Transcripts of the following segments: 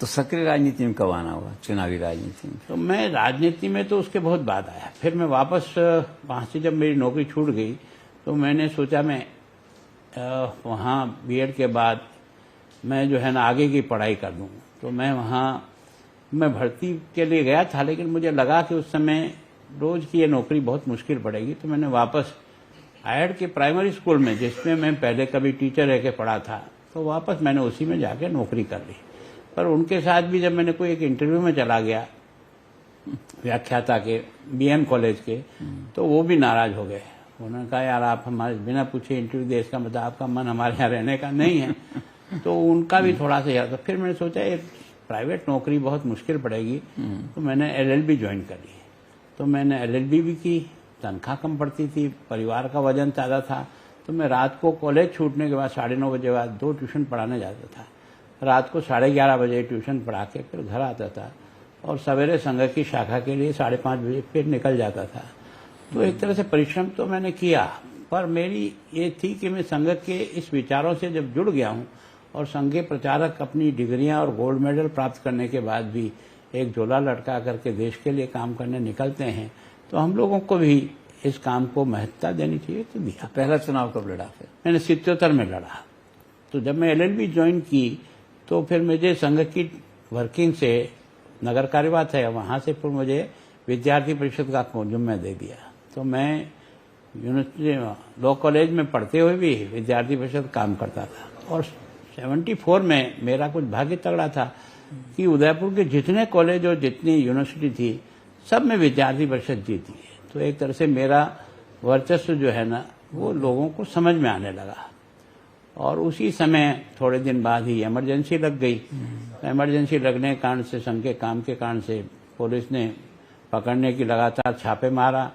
तो सक्रिय राजनीति में कब आना हुआ, चुनावी राजनीति में? तो मैं राजनीति में तो उसके बहुत बाद आया। फिर मैं वापस वहाँ से जब मेरी नौकरी छूट गई तो मैंने सोचा मैं वहाँ बीएड के बाद मैं जो है ना आगे की पढ़ाई कर दूँ। तो मैं वहाँ भर्ती के लिए गया था, लेकिन मुझे लगा कि उस समय रोज़ की ये नौकरी बहुत मुश्किल पड़ेगी। तो मैंने वापस आयड के प्राइमरी स्कूल में, जिसमें मैं पहले कभी टीचर रह के पढ़ा था, तो वापस मैंने उसी में जाके नौकरी कर ली। पर उनके साथ भी जब मैंने कोई एक इंटरव्यू में चला गया व्याख्याता के बीएम कॉलेज के, तो वो भी नाराज हो गए। उन्होंने कहा यार आप हमारे बिना पूछे इंटरव्यू दे, इसका मतलब आपका मन हमारे यहाँ रहने का नहीं है। तो उनका भी थोड़ा सा यार। तो फिर मैंने सोचा ये प्राइवेट नौकरी बहुत मुश्किल पड़ेगी, तो मैंने एलएलबी ज्वाइन कर ली। तो मैंने एलएलबी भी की, तनख्वाह कम पड़ती थी, परिवार का वजन ज़्यादा था। तो मैं रात को कॉलेज छूटने के बाद 9:30 बजे बाद 2 ट्यूशन पढ़ाने जाता था। रात को 11:30 बजे ट्यूशन पढ़ा के फिर घर आता था और सवेरे संघ की शाखा के लिए 5:30 बजे फिर निकल जाता था। तो एक तरह से परिश्रम तो मैंने किया, पर मेरी ये थी कि मैं संघ के इस विचारों से जब जुड़ गया हूँ और संघ के प्रचारक अपनी डिग्रियां और गोल्ड मेडल प्राप्त करने के बाद भी एक झोला लटका करके देश के लिए काम करने निकलते हैं, तो हम लोगों को भी इस काम को महत्ता देनी चाहिए। तो दिया। पहला चुनाव कब लड़ा फिर? मैंने 77 में लड़ा। तो जब मैं एलएलबी ज्वाइन की तो फिर मुझे संघ की वर्किंग से नगर कार्यवाह है, वहाँ से फिर मुझे विद्यार्थी परिषद का जिम्मा दे दिया। तो मैं यूनिवर्सिटी लॉ कॉलेज में पढ़ते हुए भी विद्यार्थी परिषद काम करता था। और 74 में मेरा कुछ भाग्य तगड़ा था कि उदयपुर के जितने कॉलेज और जितनी यूनिवर्सिटी थी सब में विद्यार्थी परिषद जीती है। तो एक तरह से मेरा वर्चस्व जो है ना वो लोगों को समझ में आने लगा। और उसी समय थोड़े दिन बाद ही इमरजेंसी लग गई। इमरजेंसी लगने के कारण से संघ के काम के कारण से पुलिस ने पकड़ने की लगातार छापे मारा।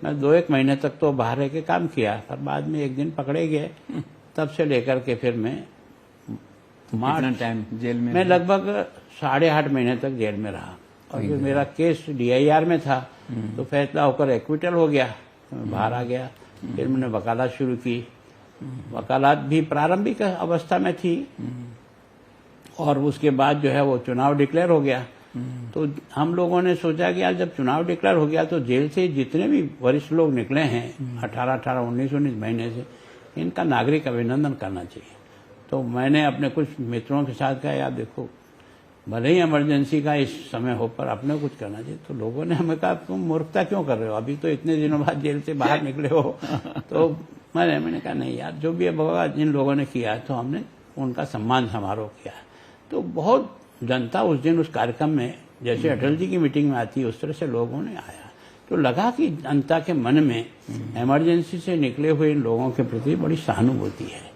मैं 2-1 महीने तक तो बाहर रह के काम किया, पर बाद में एक दिन पकड़े गए। तब से लेकर के फिर मैं कितना टाइम जेल में? मैं लगभग 8.5 महीने तक जेल में रहा। और जो मेरा केस डीआईआर में था तो फैसला होकर एक्विटल हो गया, तो मैं बाहर आ गया। फिर मैंने वकालत शुरू की। वकालत भी प्रारंभिक अवस्था में थी और उसके बाद जो है वो चुनाव डिक्लेयर हो गया। तो हम लोगों ने सोचा कि यार जब चुनाव डिक्लेयर हो गया तो जेल से जितने भी वरिष्ठ लोग निकले हैं 18-18, 19-19 महीने से, इनका नागरिक अभिनंदन करना चाहिए। तो मैंने अपने कुछ मित्रों के साथ कहा यार देखो, भले ही इमरजेंसी का इस समय हो पर अपने कुछ करना चाहिए। तो लोगों ने हमें कहा तुम मूर्खता क्यों कर रहे हो, अभी तो इतने दिनों बाद जेल से बाहर निकले हो। तो मैंने कहा नहीं यार, जो भी भगवान जिन लोगों ने किया तो हमने उनका सम्मान समारोह किया। तो बहुत जनता उस दिन उस कार्यक्रम में, जैसे अटल जी की मीटिंग में आती है उस तरह से लोगों ने आया। तो लगा कि जनता के मन में इमरजेंसी से निकले हुए इन लोगों के प्रति बड़ी सहानुभूति है।